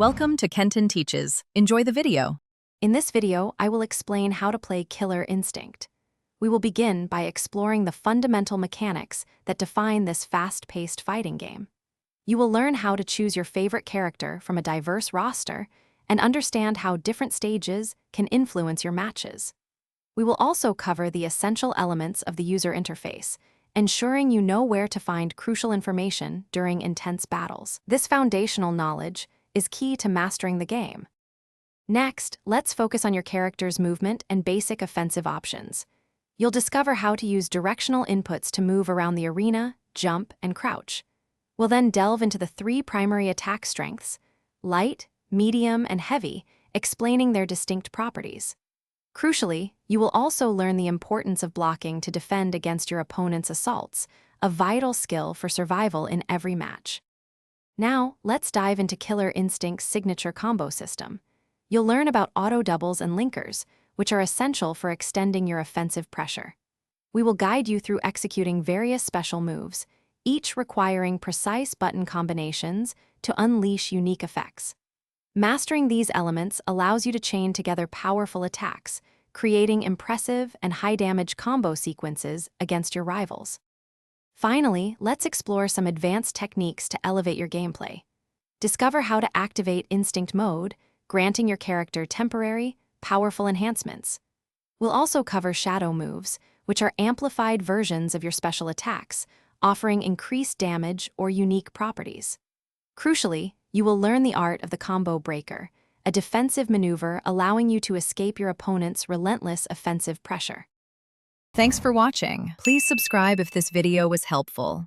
Welcome to Kenton Teaches. Enjoy the video. In this video, I will explain how to play Killer Instinct. We will begin by exploring the fundamental mechanics that define this fast-paced fighting game. You will learn how to choose your favorite character from a diverse roster and understand how different stages can influence your matches. We will also cover the essential elements of the user interface, ensuring you know where to find crucial information during intense battles. This foundational knowledge is key to mastering the game. Next, let's focus on your character's movement and basic offensive options. You'll discover how to use directional inputs to move around the arena, jump, and crouch. We'll then delve into the three primary attack strengths: light, medium, and heavy, explaining their distinct properties. Crucially, you will also learn the importance of blocking to defend against your opponent's assaults, a vital skill for survival in every match. Now, let's dive into Killer Instinct's signature combo system. You'll learn about auto doubles and linkers, which are essential for extending your offensive pressure. We will guide you through executing various special moves, each requiring precise button combinations to unleash unique effects. Mastering these elements allows you to chain together powerful attacks, creating impressive and high-damage combo sequences against your rivals. Finally, let's explore some advanced techniques to elevate your gameplay. Discover how to activate Instinct Mode, granting your character temporary, powerful enhancements. We'll also cover Shadow moves, which are amplified versions of your special attacks, offering increased damage or unique properties. Crucially, you will learn the art of the Combo Breaker, a defensive maneuver allowing you to escape your opponent's relentless offensive pressure. Thanks for watching. Please subscribe if this video was helpful.